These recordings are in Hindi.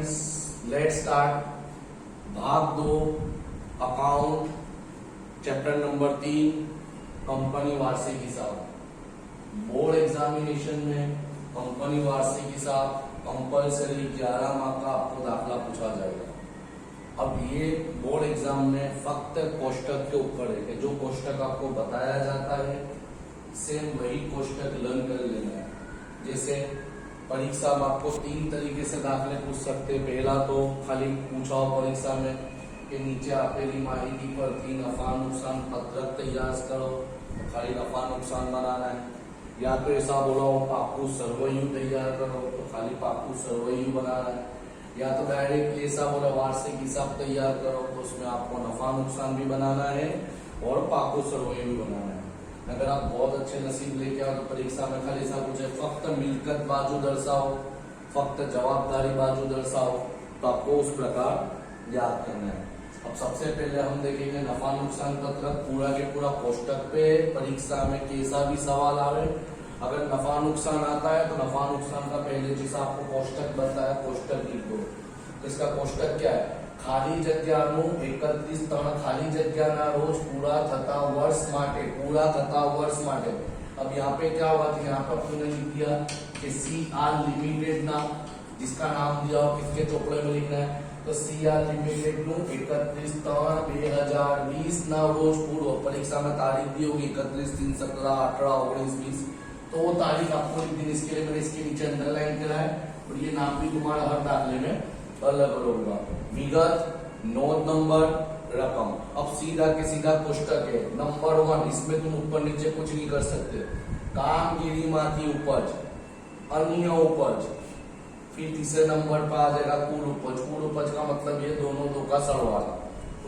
स्टूडेंट्स, लेट्स स्टार्ट भाग 2 अकाउंट चैप्टर नंबर 3 कंपनी वार्षिक हिसाब। बोर्ड एग्जामिनेशन में कंपनी वार्षिक हिसाब कंपलसरी 11 मार्क का आपको दाखला पूछा जाएगा। अब ये बोर्ड एग्जाम में फक्त कोष्टक के ऊपर है, जो कोष्टक आपको बताया जाता है सेम वही कोष्टक लर्न कर लेना है। जैसे परीक्षा में आपको 3 तरीके से दाखले पूछ सकते हैं। पहला तो खाली पूछा हो परीक्षा में कि नीचे आपेली माहिती पर 3 नफा नुकसान पत्रक तैयार करो, तो खाली नफा नुकसान बनाना है। या तो ऐसा बोला हो पाकू सर्वयु तैयार करो, तो खाली पाकू सर्वयु बनाना है। या तो डायरेक्ट ऐसा बोला वार्षिक हिसाब तैयार करो, तो उसमें आपको नफा नुकसान भी बनाना है और पाकू सर्वयु भी बनाना है। अगर आप बहुत अच्छे नसीब लेके आओ तो परीक्षा में खाली ऐसा पूछे फक्त मिलकत बाजू दर्शाओ, फक्त जवाबदारी बाजू दर्शाओ, तो आपको उस प्रकार याद करना है। अब सबसे पहले हम देखेंगे नफा नुकसान पत्रक पूरा के पूरा कोष्टक पे परीक्षा में कैसा भी सवाल आवे। अगर नफा नुकसान आता है तो नफा नुकसान का पहले जैसा आपको कोष्टक बताया कोष्टक लिख दो। तो इसका कोष्टक क्या है? खाली जग्याનું 31 खाली जग्याના रोज पूरा થતા वर्ष માટે, पूरा થતા वर्ष માટે। अब यहाँ पे क्या हुआ था, यहाँ पर आपने लिख दिया कि CR लिमिटेड ना, जिसका नाम दिया हो किसके चोपड़े में लिखना है, तो CR लिमिटेड નું 31/3/2020 ना रोज पूरो परीक्षा में तारीख दी होगी 31 3 17 18 19 20, तो वो तारीख आपको लिख दी। इसके लिए मैंने इसके नीचे अंडरलाइन करा है और ये नाम भी तुम्हारा हर दाखले में अलग अलग होगा। विगत, नोट नंबर, रकम। अब सीधा के सीधा कोष्टक है। नंबर 1, इसमें तुम ऊपर नीचे कुछ नहीं कर सकते। कामगिरी माथी उपज, अन्य उपज। फिर तीसरे नंबर पर आ जाएगा कुल उपज। कुल उपज का मतलब ये दोनों दो का सरवाला।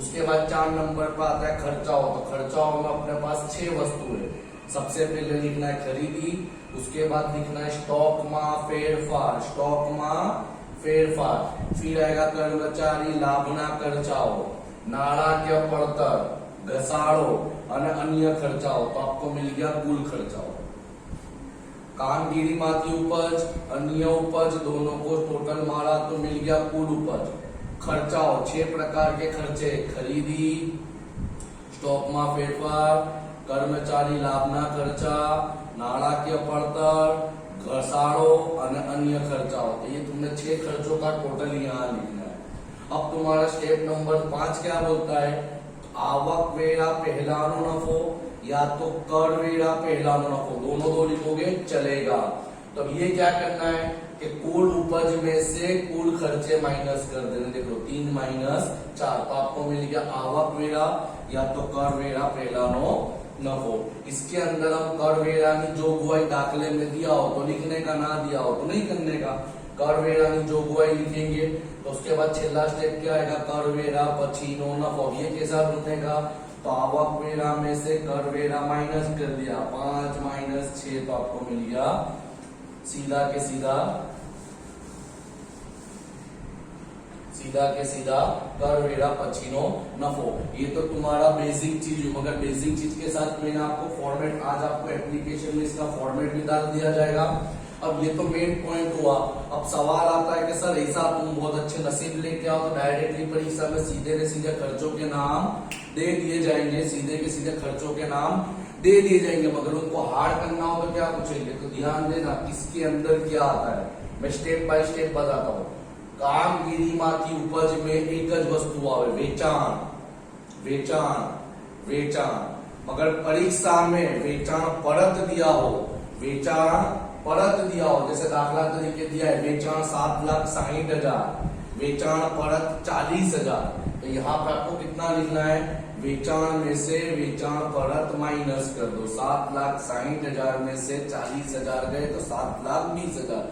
उसके बाद 4 नंबर पर आता है खर्चाओ। तो खर्चाओ में अपने पास 6 वस्तु है। सबसे पहले लिखना है खरीदी, उसके बाद लिखना है स्टॉक में फेरफार, स्टॉक में फेरफार। फिर आएगा कर्मचारी लाभना खर्चाओ, नाણાકીય પડતર, घसाड़ो और अन्य खर्चाओ। तो आपको मिल गया कुल खर्चाओ। कामगिरी माथी उपज, अन्य उपज दोनों को टोटल मारा तो मिल गया कुल उपज। खर्चाओ 6 प्रकार के खर्चे, खरीदी, स्टॉक में फेरफार, कर्मचारी लाभना खर्चा, नाણાકીય પડતર, घसाड़ो और अन्य खर्चाओं। तो ये तुमने 6 खर्चों का टोटल यहाँ लिखना है। अब तुम्हारा स्टेप नंबर 5 क्या बोलता है? आवक वेरा पहलानो नफो या तो कर वेरा पहलानो नफो, दोनों दो लिखोगे चलेगा। तो ये क्या करना है कि कुल उपज में से कुल खर्चे माइनस कर देना। देखो 3 - 4, तो आपको मिल गया आवक वेरा या तो कर वेरा पहलानो नफो। इसके अंदर हम कर वेरा की जोगवाई दाखले में दिया हो तो लिखने का, ना दिया हो तो नहीं करने का। कर वेरा की जोगवाई लिखेंगे तो उसके बाद छेल्ला स्टेप क्या आएगा? कर वेरा पछीनो नफो। ये कैसा बनेगा? तो आवक वेरा में से कर वेरा माइनस कर दिया, 5 - 6, तो आपको मिल गया सीधा के सीधा कर वेरा पछीनो नफो। ये तो तुम्हारा बेसिक चीज है, मगर बेसिक चीज के साथ मैंने आपको फॉर्मेट, आज आपको एप्लीकेशन में इसका फॉर्मेट भी डाल दिया जाएगा। अब ये तो मेन पॉइंट हुआ। अब सवाल आता है कि सर ऐसा तुम बहुत अच्छे नसीब लेके आओ तो डायरेक्टली परीक्षा में सीधे के सीधे खर्चों के नाम दे दिए जाएंगे, सीधे के सीधे खर्चों के नाम दे दिए जाएंगे, मगर उनको हार्ड करना हो तो क्या पूछेंगे? तो ध्यान देना इसके अंदर क्या आता है, मैं स्टेप बाय स्टेप बताता हूँ। कामगिरी माथी उपज में एक ज वस्तु आवे, वेचाण, वेचाण, वेचाण। मगर परीक्षा में वेचाण परत दिया हो, वेचाण परत दिया हो, जैसे दाखला तरीके दिया है वेचाण 7,60,000, वेचाण परत 40,000, तो यहाँ पर आपको कितना लिखना है? वेचाण में से वेचाण परत माइनस कर दो। 7,60,000 में से 40,000 गए तो 7,20,000।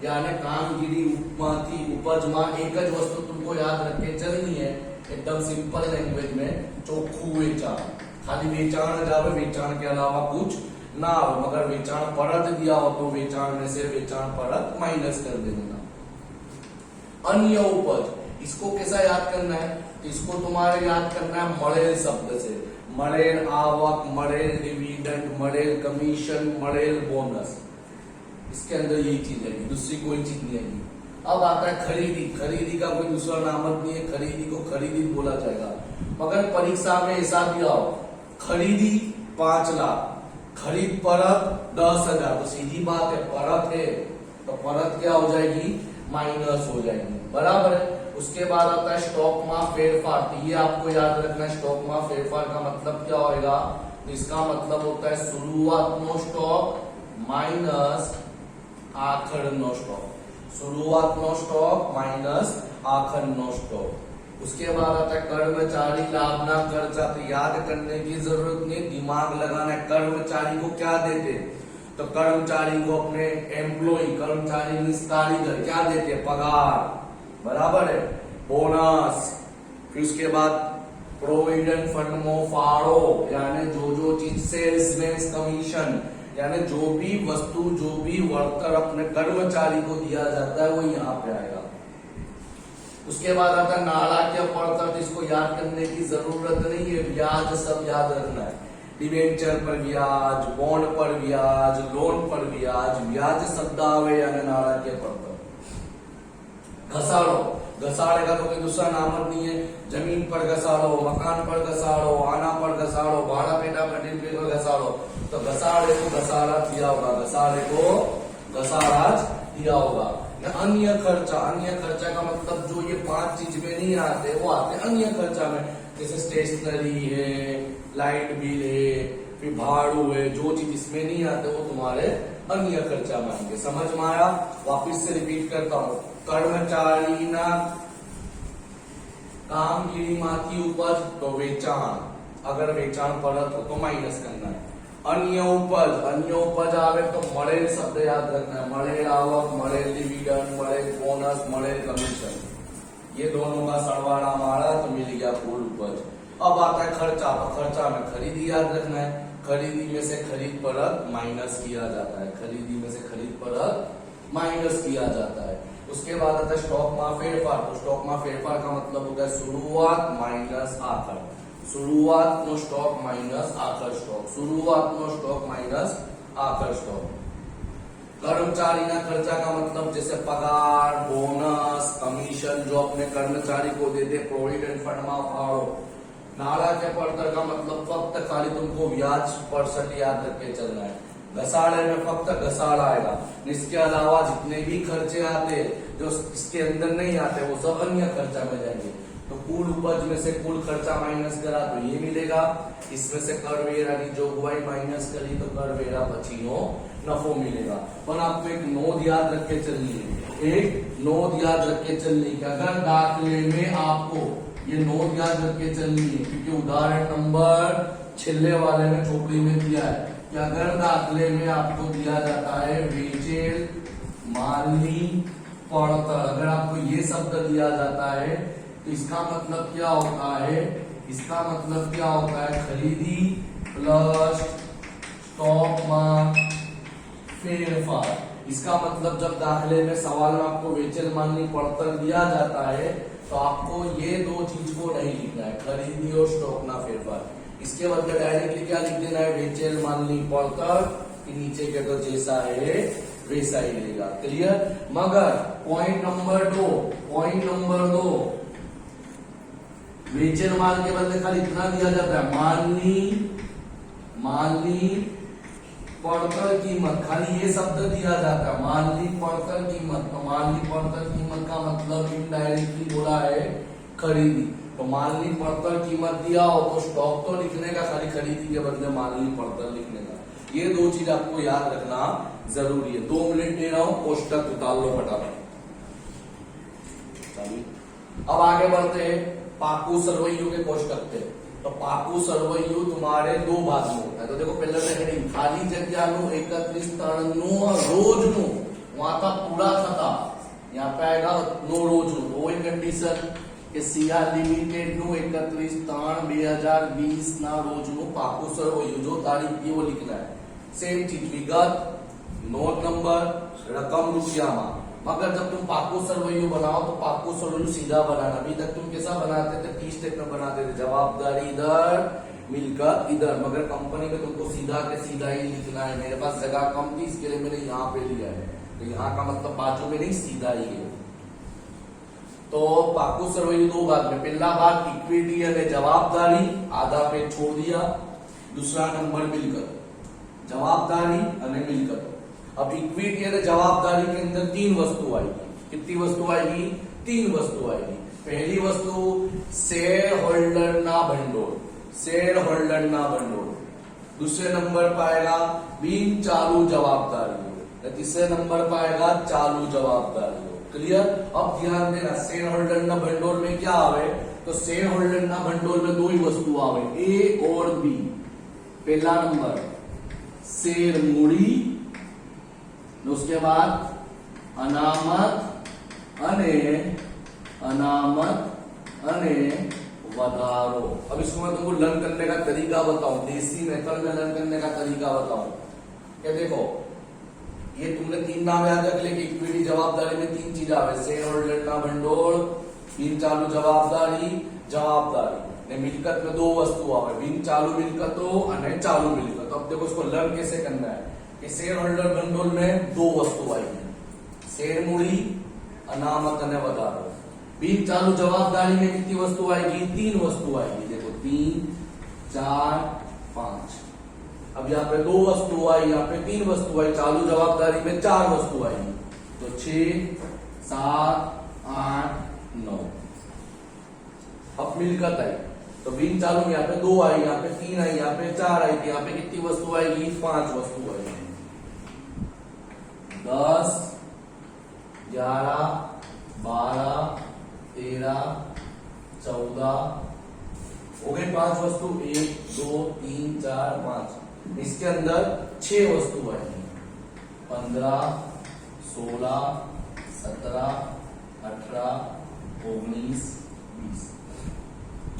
यानी कामगिरी माथी उपज में एक ज वस्तु तुमको याद रख के चलनी है। एकदम सिंपल लैंग्वेज में चोखू वेचाण, खाली वेचाण जावे, वेचाण के अलावा कुछ ना हो। मगर वेचाण परत दिया हो तो वेचाण में से वेचाण परत माइनस कर देना। अन्य उपज, इसको कैसा याद करना है? इसको तुम्हारे याद करना है मड़ेल शब्द से। मड़ेल आवक, मड़ेल डिविडेंड, मड़ेल कमीशन, मड़ेल बोनस। इसके अंदर यही चीज है, दूसरी कोई चीज नहीं है। अब आता है खरीदी। खरीदी का कोई दूसरा नामत नहीं है, खरीदी को खरीदी बोला जाएगा। मगर परीक्षा में ऐसा दिया हो, खरीदी 5 लाख, खरीद परत 10,000, तो सीधी बात है परत है तो परत क्या हो जाएगी, माइनस हो जाएगी, बराबर है। उसके बाद आता है स्टॉक में फेरफार। तो ये आपको याद रखना है, स्टॉक में फेरफार का मतलब क्या होगा, तो इसका मतलब होता है शुरुआत नो स्टॉक माइनस आखिर नो स्टॉक, शुरुआत नो स्टॉक माइनस आखिर नो स्टॉक। उसके बाद आता है कर्मचारी लाभ ना खर्चा। तो याद करने की जरूरत नहीं, दिमाग लगाना है। कर्मचारी को क्या देते, तो कर्मचारी को अपने एम्प्लॉय, कर्मचारी मीन्स कारीगर, क्या देते, पगार, बराबर है, बोनस। फिर उसके बाद प्रोविडेंट फंड में फाड़ो, यानी जो चीज सेल्समैन कमीशन, यानी जो भी वस्तु जो भी वर्कर अपने कर्मचारी को दिया जाता है वो यहाँ पे आएगा। उसके बाद आता है नाणाकीय पड़तर। तो इसको याद करने की जरूरत नहीं है, ब्याज सब याद रखना है। डिवेंचर पर ब्याज, बॉन्ड पर ब्याज, लोन पर ब्याज, ब्याज शब्द आवे यानी नाणाकीय पड़तर। घसाड़ो, घसाड़े का तो कोई दूसरा नामत नहीं है, जमीन पर घसाड़ो, मकान पर घसाड़ो, आना पर घसाड़ो, भाड़ा पेटा मटेरियल पर घसाड़ो। तो घसाड़े को घसाड़ा दिया होगा, घसाड़े को घसाड़ा दिया होगा। अन्य खर्चा, अन्य खर्चा का मतलब जो ये 5 चीज में नहीं आते वो आते अन्य खर्चा में, जैसे स्टेशनरी है, लाइट बिल है, फिर भाड़ू है, जो चीज इसमें नहीं आते वो तुम्हारे अन्य खर्चा में आएंगे। समझ में आया? वापिस से रिपीट करता हूँ। कर्मचारी ना कामगिरी माथी उपज तो वेचाण, अगर वेचाण परत हो तो माइनस करना है। अन्य उपज, अन्य उपज आवे तो मळेल शब्द याद रखना है, मळेल आवक, मळेल डिविडेंड, मळेल बोनस, मळेल कमीशन, ये दोनों का सरवाड़ा मारा तो मिल गया कुल उपज। अब आता है खर्चा। तो खर्चा में खरीदी याद रखना है, खरीदी में से खरीद परत माइनस किया जाता है, खरीदी में से खरीद परत माइनस किया जाता है। उसके बाद आता है स्टॉक में फेरफार। तो स्टॉक में फेरफार का मतलब होता है शुरुआत माइनस आखिर, शुरुआत नो स्टॉक माइनस आखिर स्टॉक, शुरुआत नो स्टॉक माइनस आखिर स्टॉक। कर्मचारी ना खर्चा का मतलब जैसे पगार, बोनस, कमीशन जो अपने कर्मचारी को देते, प्रोविडेंट फंड में फाड़ो। नाणाकीय पड़तर का मतलब फक्त खाली तुमको ब्याज परसेंट याद रख के चलना है। घसाड़े में फक्त घसाड़ा आएगा, इसके अलावा जितने भी खर्चे आते जो इसके अंदर नहीं आते वो सब अन्य खर्चा में जाएंगे। तो कुल उपज में से कुल खर्चा माइनस करा तो ये मिलेगा, इसमें से करवेरा की जोगवाई माइनस करी तो करवेरा बचीनो नफो मिलेगा। पर आपको एक नोट याद रख के चलनी है, एक नोट याद रख के चलनी है। अगर दाखिले में आपको ये नोट याद रख के चलनी है, क्योंकि उदाहरण नंबर छिल्ले वाले में चोपड़ी में दिया है कि अगर दाखिले में आपको दिया जाता है वेचेल मालनी पड़तर, अगर आपको ये शब्द दिया जाता है तो इसका मतलब क्या होता है, इसका मतलब क्या होता है, खरीदी प्लस स्टॉक में फेरफार। इसका मतलब जब दाखिले में सवाल में आपको वेचेल मालनी पड़तर दिया जाता है तो आपको ये दो चीज को नहीं लिखना है, खरीदी और स्टॉक ना फेरफार। इसके बदले डायरेक्टली क्या लिख देना है, वेचेल मालनी पड़तर, नीचे के तो जैसा है वैसा ही मिलेगा। क्लियर? मगर पॉइंट नंबर 2, पॉइंट नंबर 2, वेचेल माल के बदले खाली इतना दिया जाता है, मालनी पड़तर कीमत, खाली ये शब्द दिया जाता है, मालनी पड़तर कीमत। तो मालनी पड़तर कीमत का मतलब इनडायरेक्टली बोला है खरीदी। तो मालनी पड़तर कीमत दिया हो तो स्टॉक तो लिखने का, खाली खरीदी के बदले मालनी पड़तर लिखने का। ये दो चीज आपको याद रखना जरूरी है। 2 मिनट दे रहा हूं, कोष्टक उतार लो फटाफट। अब आगे बढ़ते हैं, पाकू सरवैयू के कोष्टक थे। तो पाकू सरवैयू तुम्हारे 2 भाग में होता है। तो देखो पहले हेडिंग, खाली जगह नु 31 3 नु और रोज नु, वहां का पूरा था, यहाँ पे आएगा नो रोज नु। वो कंडीशन કે સિયા લિમિટેડ નું 31/3/2020 ના રોજનું પાકું સરવૈયું જો તારીખ કેવો लिखना है, सेम चीज विगत, नोट नंबर, रकम रुपया। मगर जब तुम पाकू सरवैयू बनाओ तो पाकू सरवैयू सीधा बनाना। अभी तक तुम कैसा बनाते थे, 30 स्टेप में बनाते थे, जवाबदारी इधर, मिलकत इधर। मगर कंपनी में तुमको सीधा के सीधा ही लिखना है। मेरे पास जगह कम थी इसके लिए मैंने यहाँ पे लिया है, तो यहाँ का मतलब बाजू में नहीं सीधा ही है। तो पाकू सरवैયું दो भाग में, पहला भाग इक्विटी અને जवाबदारी, आधा पे छोड़ दिया, दूसरा नंबर मिलकत, जवाबदारी અને मिलकत। अब इक्विटी અને जवाबदारी के अंदर तीन वस्तु आएगी। कितनी वस्तु आएगी? तीन वस्तु आएगी। पहली वस्तु शेयर होल्डर ना भंडोळ, शेयर होल्डर ना भंडोळ। दूसरे नंबर पाएगा बिन चालू जवाबदारी, तीसरे नंबर पाएगा चालू जवाबदारी। क्लियर? अब ध्यान देना, शेयर होल्डर ना भंडोळ में क्या आवे? तो शेयर होल्डर ना भंडोळ में दो ही वस्तु आवे, ए और बी। पहला नंबर शेयर मूड़ी, उसके बाद अनामत अने वधारो। अब इसको मैं तुमको लर्न करने का तरीका बताऊं, देसी मेथड में लर्न करने का तरीका बताऊं। क्या देखो, ये तुमने तीन नाम याद रख ले कि इक्विटी जवाबदारी में तीन चीज आवे, शेयर होल्डर ना भंडोळ, बिन चालू जवाबदारी, जवाबदारी ने मिलकत में दो वस्तु आवे, बिन चालू मिलकतो અને चालू मिलकत। अब देखो इसको लर्न कैसे करना है कि शेयर होल्डर भंडोळ में दो वस्तु आएगी, शेयर मूड़ी, अनामत અને વધારો। बिन चालू जवाबदारी में कितनी वस्तु आएगी? तीन वस्तु आएगी। देखो 3, 4, 5। अब यहाँ पे दो वस्तु आई, यहाँ पे तीन वस्तु आई, चालू जवाबदारी में चार वस्तु आएगी। तो 6, 7, 8, 9। अब मिलकत आई, तो बिन चालू में यहाँ पे दो आई, यहाँ पे तीन आई, यहाँ पे चार आई, यहाँ पे कितनी वस्तु आएगी? 5 वस्तु आएगी। 10, 11, 12, 13, 14 हो गई 5 वस्तु, 1, 2, 3, 4, 5। इसके अंदर 6 वस्तु आएगी, 15, 16, 17, 18, 19, 20।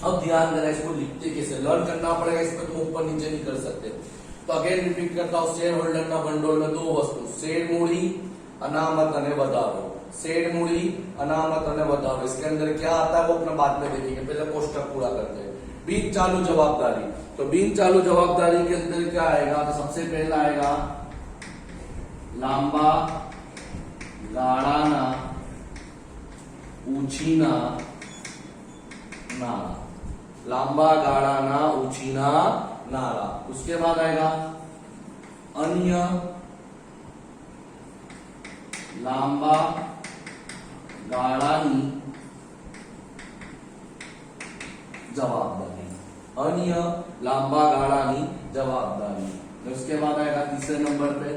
अब ध्यान देना, इसको लिखते कैसे, लर्न करना पड़ेगा, इसमें तुम ऊपर नीचे नहीं कर सकते। तो अगेन रिपीट करता हूं, शेयर होल्डर ना भंडोळ में दो वस्तु, शेयर मूड़ी, अनामत અને વધારો। शेयर मूड़ी, अनामत અને વધારો। इसके अंदर क्या आता है वो अपना बाद में देखेंगे, पहले कोष्टक पूरा करते हैं। बिन चालू जवाबदारी, तो बिन चालू जवाबदारी के अंदर क्या आएगा? तो सबसे पहला आएगा लांबा गाळाना उछीना नारा, लांबा गाळाना उछीना नारा। उसके बाद आएगा अन्य लांबा गाळानी जवाबदारी, अन्य लांबा गाळानी जवाबदारी। उसके बाद आएगा तीसरे नंबर पे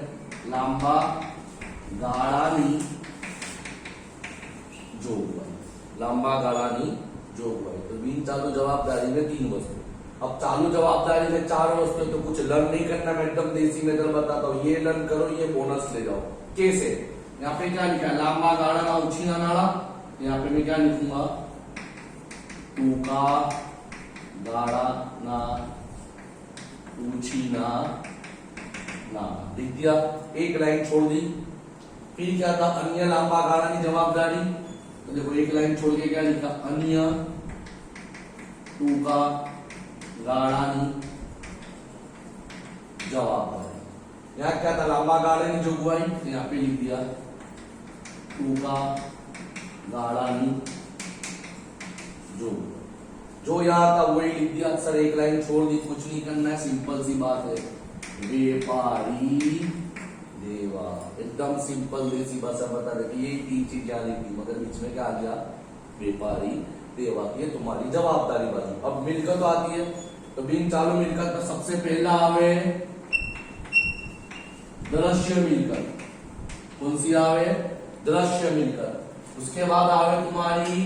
लांबा गाळानी जोगवाई, लांबा गाळानी जोगवाई। तो बिन चालू जवाबदारी में तीन वस्तु। अब चालू जवाबदारी में 4 वस्तु, तो कुछ लर्न नहीं करना, मैं एकदम देसी मेथड बताता हूँ, ये लर्न करो, ये बोनस ले जाओ। कैसे? यहाँ पे क्या लिखा है? लांबा गाळाना उछीना नारा। यहाँ पे मैं क्या लिखूंगा? टूका गाळाना उछीना नारा, लिख दिया, एक लाइन छोड़ दी। फिर क्या था? अन्य लांबा गाळानी जवाबदारी। तो देखो एक लाइन छोड़ के क्या लिखा? अन्य टूका गाळानी जवाबदारी। यहाँ क्या था? लांबा गाळानी जोगवाई, तो यहाँ पे लिख दिया टूका गाळानी जोगवाई। जो यहाँ था वही लिख दिया। सर एक लाइन छोड़ दी, कुछ नहीं करना है, सिंपल सी बात है, व्यापारी देवा। एकदम सिंपल देसी भाषा बता रहे कि ये 3 चीज यहाँ लिखी, मगर बीच में क्या आ गया? व्यापारी देवा। ये तुम्हारी जवाबदारी बाजी। अब मिलकत आती है, तो बिन चालू मिलकत में सबसे पहला आवे दृश्य मिलकत। कौन सी आवे? दृश्य मिलकत। उसके बाद आवे तुम्हारी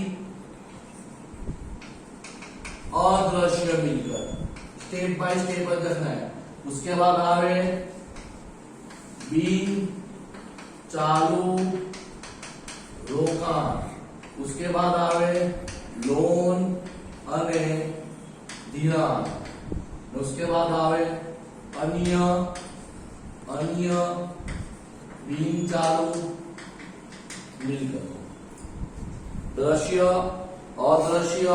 अदृश्य मिलकत, स्टेप बाय स्टेप देखना है। उसके बाद आवे बिन चालू रोकाण। उसके बाद आवे लोन અને ધિરાણ। उसके बाद आवे अन्य बिन चालू मिलकत। दृश्य, अदृश्य,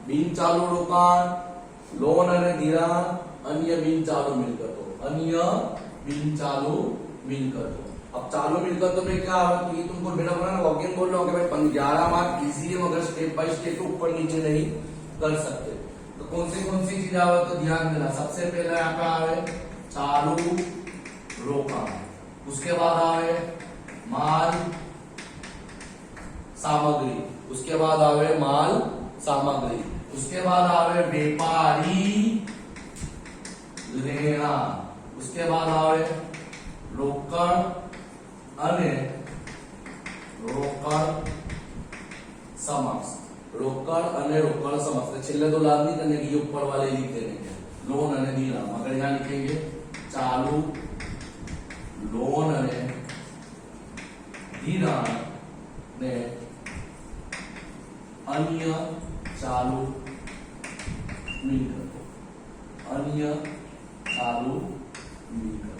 बिन चालू रोकाण, लोन અને ધિરાણ, अन्य बिन चालू मिलकतो, अन्य बिन चालू मिलकतो। अब चालू मिलकतों में क्या होगा कि तुमको बेटा बोला ना वॉकिंग बोल रहा हूँ कि भाई 11 मार्क इजी है मगर स्टेप बाय स्टेप ऊपर नीचे नहीं कर सकते। तो कौन सी चीज आवे तो ध्यान देना। सबसे पहले यहाँ पे आवे चालू रोकाण, उसके बाद आवे माल सामग्री, उसके बाद आवे माल सामग्री, उसके बाद आवे व्यापारी लेना, उसके बाद आवे रोकड़ અને રોકડ समक्ष, रोकड़ અને रोकड़ समक्ष। छेल्ले तो लाभ नहीं करने की, ऊपर वाले लिख देंगे लोन અને ધિરાણ। मगर यहाँ लिखेंगे चालू लोन અને ધિરાણ ने अन्य चालू मिलकतों, अन्य चालू मिलकतों।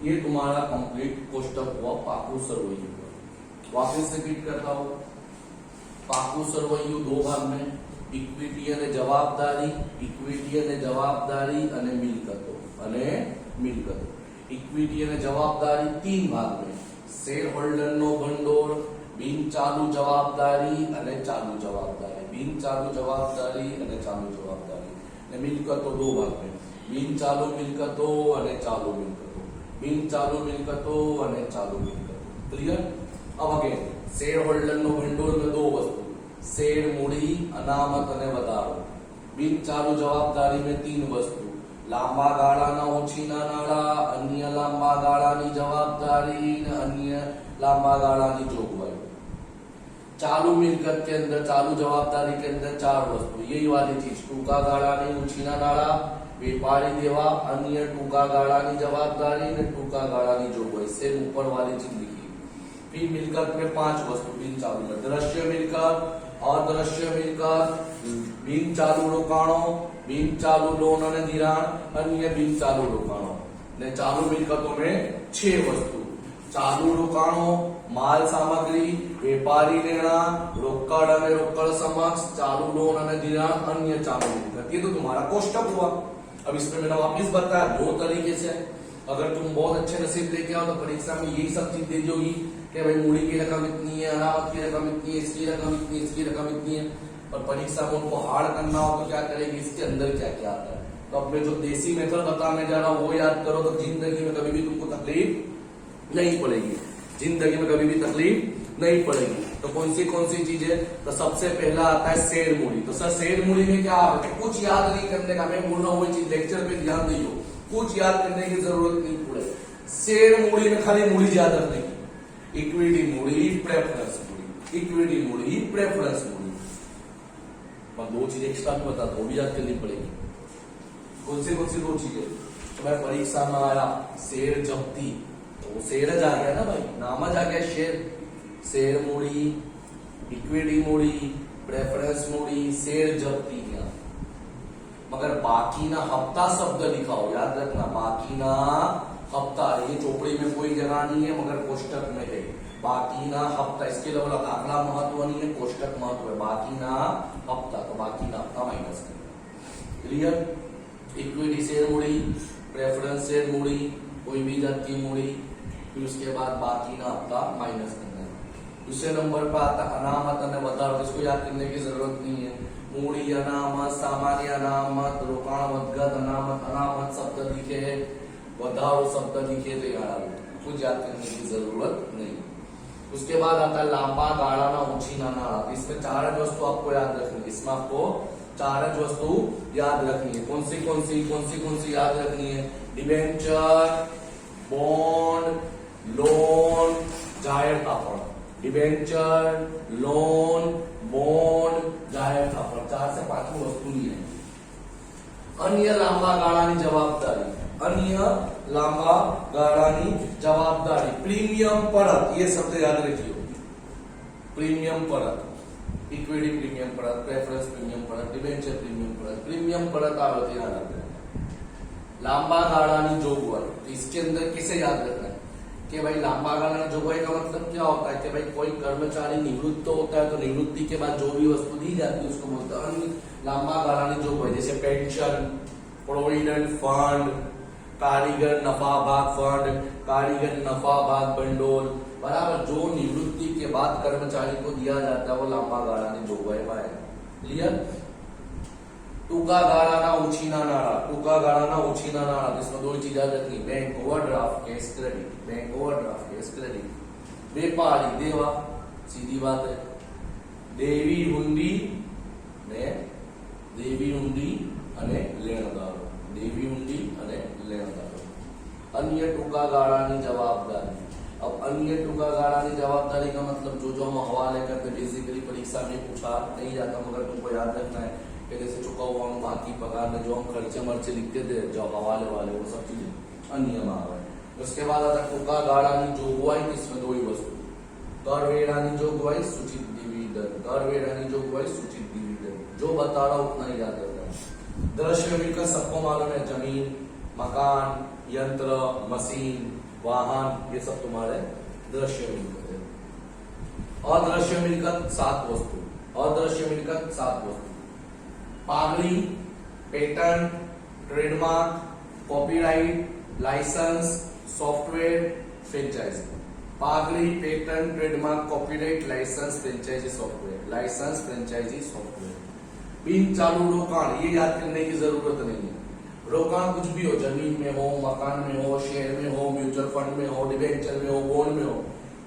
ये तुम्हारा कंप्लीट कोष्टक हुआ पाकू सरवैयू। वापस रिपीट करता हूं, पाकू सरवैयू दो भाग में, इक्विटी અને જવાબદારી, ઇક્વિટી અને જવાબદારી અને મિલકતો। ઇક્વિટી અને જવાબદારી तीन भाग में, शेर होल्डर नो भंडोळ, बिन चालू जवाबदारी અને चालू जवाबदारी, बिन चालू जवाबदारी અને चालू जवाबदारी। ने मिलकतो दो भाग में, बिन चालू मिलकतो અને चालू मिलकतो, बिन चालू मिलकतो અને चालू मिलकतो। क्लियर? अब अगेन शेर होल्डर नो भंडोळ में दो वस्तु, शेर मूडी, अनामत અને વધારો। बिन चालू जवाबदारी में तीन वस्तु, लांबा गाळाना ओछीना नाळा, अन्य लांबा गाळानी जवाबदारी ने अन्य लांबा गाळानी जोगवाई। चालू मिलकत के अंदर, चालू जवाबदारी के अंदर चार वस्तु, यही वाली चीज, टूका गाळानी ओछीना नाळा, व्यापारी देवा, अन्य टूका गाळानी जवाबदारी ने टूका गाळानी जोगवाई। से ऊपर वाली चीज लिखी। फिर मिलकत में पांच वस्तु बिन चालू में, दृश्य मिलकत, अदृश्य मिलकत, बिन चालू रोकाणो, बिन चालू लोन અને ધિરાણ, अन्य बिन चालू रोकाणो। ने चालू मिलकतों में 6 वस्तु, चालू रोकाणो, माल सामग्री, व्यापारी लेना, रोकड़ અને रोकड़ समक्ष, चालू लोन અને ધિરાણ, अन्य चालू मिलकत। ये तो तुम्हारा कोष्टक हुआ। अब इसमें मैंने वापिस बताया दो तरीके से। अगर तुम बहुत अच्छे नसीब लेके आओ तो परीक्षा में यही सब चीज दे दोगी कि भाई मूड़ी की रकम इतनी है, अनामत की रकम इतनी है, इसकी रकम इतनी, इसकी रकम इतनी है। और परीक्षा में उनको हार्ड करना हो तो क्या करेगी, इसके अंदर क्या क्या आता है। तो अब मैं जो देसी मेथड बताने जा रहा हूँ वो याद करो, तो जिंदगी में कभी भी तुमको तकलीफ नहीं पड़ेगी, जिंदगी में कभी भी तकलीफ नहीं पड़ेगी। तो कौन सी चीज है? तो सबसे पहला आता है शेर मूड़ी। तो सर शेर मूड़ी में क्या आता है? कुछ याद नहीं करने का, मैं बोल रहा हूँ चीज लेक्चर पे ध्यान दियो, कुछ याद करने की जरूरत नहीं पड़े। शेर मूड़ी में खाली मूड़ी याद रखने की, इक्विटी मूड़ी, प्रेफरेंस मूड़ी, इक्विटी मूड़ी, प्रेफरेंस मूड़ी। और दो चीज एक्स्ट्रा भी बता दो, भी याद करनी पड़ेगी। कौन सी दो चीजें? तो मैं परीक्षा में आया शेर जब्ती, तो शेर आ गया ना भाई, नाम आ गया शेर। शेर मूड़ी, इक्विटी मूड़ी, प्रेफरेंस मूड़ी, शेर जब्ती गया। मगर बाकी ना हफ्ता शब्द लिखाओ, याद रखना, बाकी ना हफ्ता। ये चोपड़ी में कोई जगह नहीं है मगर कोष्टक में है, बाकी ना हफ्ता। इसके अलावा दाखला महत्व नहीं है, कोष्टक महत्व है। बाकी ना हफ्ता, तो बाकी ना हफ्ता माइनस करना। क्लियर? इक्विटी शेर मूड़ी, प्रेफरेंस शेर मूड़ी, कोई भी जात की मूड़ी, फिर उसके बाद बाकी ना हफ्ता माइनस करना। दूसरे नंबर पर आता अनामत અને વધારો, इसको याद करने की जरूरत नहीं है। मूड़ी, अनामत, सामान्य अनामत, रोकाण વધઘટ, अनामत, अनामत शब्द लिखे, વધારો शब्द लिखे तो याद आ गया, कुछ याद करने की जरूरत नहीं। उसके बाद आता है लांबा गाळाना ओछीना नाळा। इसमें चार वस्तु आपको याद रखनी है, इसमें आपको चार वस्तु याद रखनी है। कौन सी याद रखनी है? डिबेंचर, बॉन्ड, लोन, जाहिर थापण। डिबेंचर, लोन, बॉन्ड, जाहिर थापण, 4 से 5 वस्तु नहीं है। अन्य लांबा गाळानी जवाबदारी, अन्य लांबा गाळानी जवाबदारी, प्रीमियम परत, ये शब्द याद रखियो। प्रीमियम परत, इक्विटी प्रीमियम परत, प्रेफरेंस प्रीमियम परत, डिबेंचर प्रीमियम परत। प्रीमियम परत आवती याद रखना। लांबा गाळानी जोगवाई, तो इसके अंदर किसे याद रखना है कि भाई लांबा गाळानी जोगवाई का मतलब क्या होता है कि भाई कोई कर्मचारी निवृत्त होता है तो निवृत्ति के बाद जो भी वस्तु दी जाती है उसको बोलते हैं लांबा गाळानी जोगवाई। जैसे पेंशन, प्रोविडेंट फंड, कारीगर नफा भाग फंड, कारीगर नफा भाग भंडोल, बराबर। जो निवृत्ति के बाद कर्मचारी को दिया जाता है वो लांबा गाळानी जोगवाई में आएगा। क्लियर? टूका गाळाना उछीना नारा, टूका गाळाना उछीना नारा, इसमें दो चीज याद रखनी, bank overdraft cash credit, bank overdraft cash credit. व्यापारी देवा, सीधी बात है। देवी हुंडी ने देवी हुंडी અને લેણદારો, દેવી હુંડી અને લેણદારો। अन्य टूका गाळानी जवाबदारी। अब अन्य टूका गाळानी जवाबदारी का मतलब जो जो हम हवाले करते, बेसिकली परीक्षा में पूछा नहीं जाता, मगर तुमको याद रखना है कि जैसे चुका हुआ बाकी पगार में जो हम खर्चे मर्चे लिखते थे जो हवाले वाले, वो सब चीजें अन्य में आ गए। उसके बाद आता टूका गाळानी जोगवाई, इसमें दो ही वस्तु, करवेरानी जोगवाई, सूचित डिविडेंड, करवेरानी जोगवाई, सूचित डिविडेंड। जो बता रहा उतना ही याद रखना है। दृश्य मिलकर सबको मालूम है, जमीन, मकान, यंत्र, मशीन, वाहन, ये सब तुम्हारे दृश्य मिलकत है। अदृश्य मिलकत 7 वस्तु, अदृश्य मिलकत 7 वस्तु, पागड़ी, patent, trademark, copyright, licence, software, franchisee. पागड़ी, patent, trademark, copyright, licence, franchisee, software, licence, franchisee, software. बिन चालू रोकाण, ये याद करने की जरूरत नहीं है। रोकाण कुछ भी हो, जमीन में हो, मकान में हो, शेयर में हो, म्यूचुअल फंड में हो, डिबेंचर में हो, बॉन्ड में हो,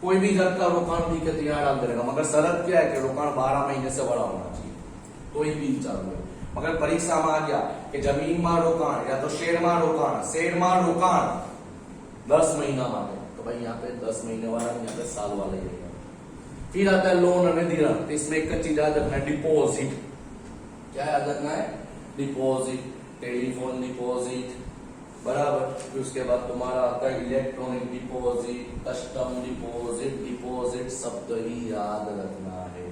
कोई भी जात का रोकाण दिखे तो यहाँ डाल देगा, मगर शर्त क्या है कि रोकाण 12 महीने से बड़ा होना चाहिए, तो ही बिन चालू है। मगर परीक्षा में आ गया कि जमीन में रोकाण या तो शेयर में रोकाण, शेयर में रोकाण 10 महीना मांगे, तो भाई यहाँ पे 10 महीने वाला, यहाँ पे साल वाला ही रहेगा। फिर आता है लोन और धिराण, तो इसमें एक चीज याद रखना है, डिपोजिट। क्या याद रखना है? डिपॉजिट, टेलीफोन डिपॉजिट, बराबर। फिर उसके बाद तुम्हारा आता है electronic deposit, custom deposit, deposit शब्द ही याद रखना है।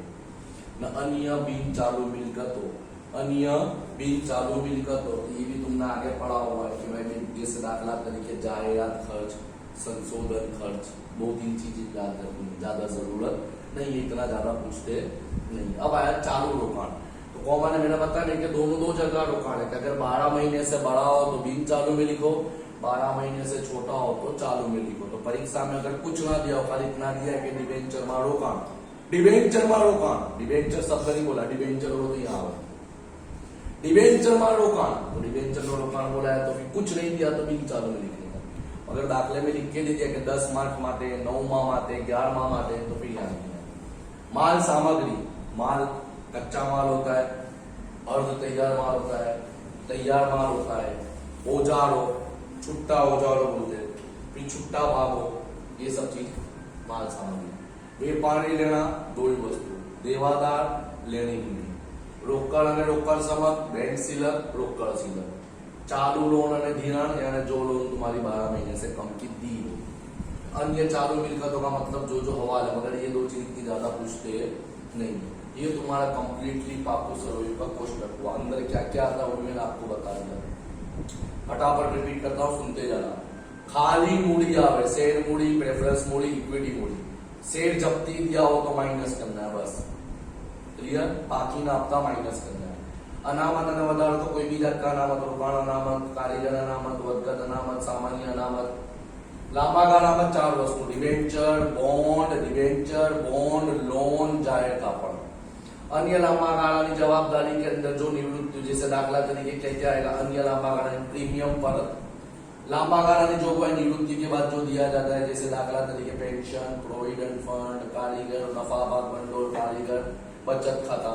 न अन्य बिन चालू मिलकत हो, अन्य बिन चालू मिलकत हो, ये भी तुमने आगे पढ़ा हुआ है कि भाई जैसे दाखला तरीके जायरात खर्च, संशोधन खर्च, 2-3 चीजें याद रखनी, ज्यादा जरूरत नहीं, इतना ज्यादा पूछते नहीं। अब आया चालू रोकाण, कॉमन है, मैंने बता नहीं कि दोनों जगह रोकाण है। अगर 12 महीने से बड़ा हो तो बिन चालू में लिखो, 12 महीने से छोटा हो तो चालू में लिखो। तो परीक्षा में अगर कुछ ना दिया हो, खाली इतना दिया कि डिबेंचर में रोकाण, डिबेंचर में रोकाण, डिबेंचर शब्द नहीं बोला, डिबेंचर हो तो यहाँ डिबेंचर में रोकाण, तो डिबेंचर में रोकाण बोला है, तो फिर कुछ नहीं दिया तो बिन चालू में लिखने का। अगर दाखले में लिख के दे दिया कि 10 मार्क माते, 9 माह माते, 11 माह माते, तो फिर यहाँ नहीं। माल सामग्री, माल कच्चा माल होता है, अर्ध तैयार माल होता है, तैयार माल होता है, औजार हो, छुट्टा औजार हो बोलते हैं, फिर छुट्टा भाग हो, ये सब चीज माल सामग्री। व्यापारी लेना 2 ही वस्तु, देवादार, लेनी हुंडी, रोकड़ અને રોકड़ સમક, बैंक सिलक, रोकड़ सिलक। चालू लोन અને ધિરાણ, यानी जो लोन तुम्हारी 12 महीने से कम की दी हो। अन्य चालू मिलकतों का मतलब जो जो हवाले, मगर ये 2 चीज इतनी ज्यादा पूछते नहीं। ये तुम्हारा कंप्लीटली पापू सर्वे का क्वेश्चन हुआ। अंदर क्या क्या आता है वो मैंने आपको बता दिया, फटाफट रिपीट करता हूँ, सुनते जाना। खाली मूड़ी आवे, शेयर मूड़ी, प्रेफरेंस मूड़ी, इक्विटी मूड़ी। शेयर जब्ती दिया हो तो माइनस करना है, बस क्लियर। बाकी ना हफ्ता माइनस करना है। अनामत અને વધારો तो कोई भी जात का अनामत, रोकाण अनामत, कारीगर अनामत, વધઘટ अनामत, सामान्य अनामत। लांबा गाळाમાં 4 वस्तु, डिबेंचर, बॉन्ड, लोन, जाहिर कापड़। अन्य लांबा गाळानी जवाबदारी के अंदर जो निवृत्ति, जैसे दाखला तरीके क्या क्या आएगा, अन्य लांबा गाळानी प्रीमियम पर लांबा गाळानी जोगवाई निवृत्ति के बाद जो दिया जाता है, जैसे दाखला तरीके पेंशन, प्रोविडेंट फंड, कारीगर नफा भाग भंडोल, कारीगर बचत खाता।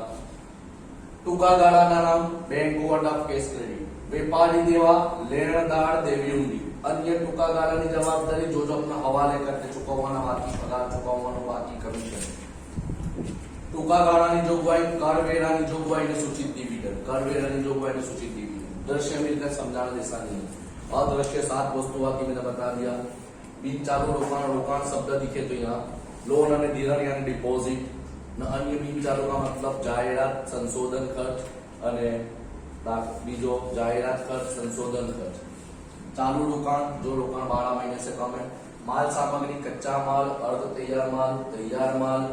टूका गाळाना नाम बैंक ओवरड्राफ्ट कैश क्रेडिट। व्यापारी देवा, लेणदार, देवी हुंडी। अन्य टूका गाळानी जवाबदारी जो जो अपना हवाले करते, चुकववाना बाकी पगार, चुकववानो बाकी कमीशन। टूका गाळानी जोगवाई, करवेरानी जोगवाई ने सूचित डिविडेंड, करवेरानी जोगवाई ने सूचित डिविडेंड। दृश्य मिलकर समझाना जैसा नहीं है। अदृश्य 7 वस्तु की मैंने बता दिया। बिन चालू रोकाण, रोकाण शब्द दिखे तो यहाँ लोन અને ધિરાણ यानी डिपॉजिट। न अन्य बिन चालू का मतलब जायरात, संशोधन खर्च અને बीजो जायरात खर्च, संशोधन खर्च। चालू रोकाण, जो रोकाण 12 महीने से कम है। माल सामग्री, कच्चा माल, अर्ध तैयार माल, तैयार माल।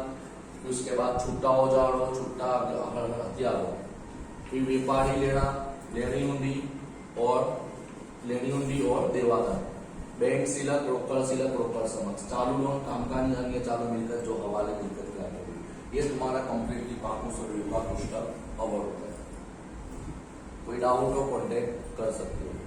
उसके बाद छुट्टा औजार हो, छुट्टा हथियार हो। फिर व्यापारी लेना, लेनी हुंडी और लेनी हुंडी और देवादार, बैंक सिलक, रोकड़ सिलक, रोकड़ समक्ष, चालू लोन, कामकाज अन्य चालू मिलकर जो हवाले मिलकर कराने होगी। ये तुम्हारा कंप्लीटली पाकू सर्वे का पुस्तक अवार्ड होता है। कोई डाउट हो कॉन्टेक्ट कर सकते हो।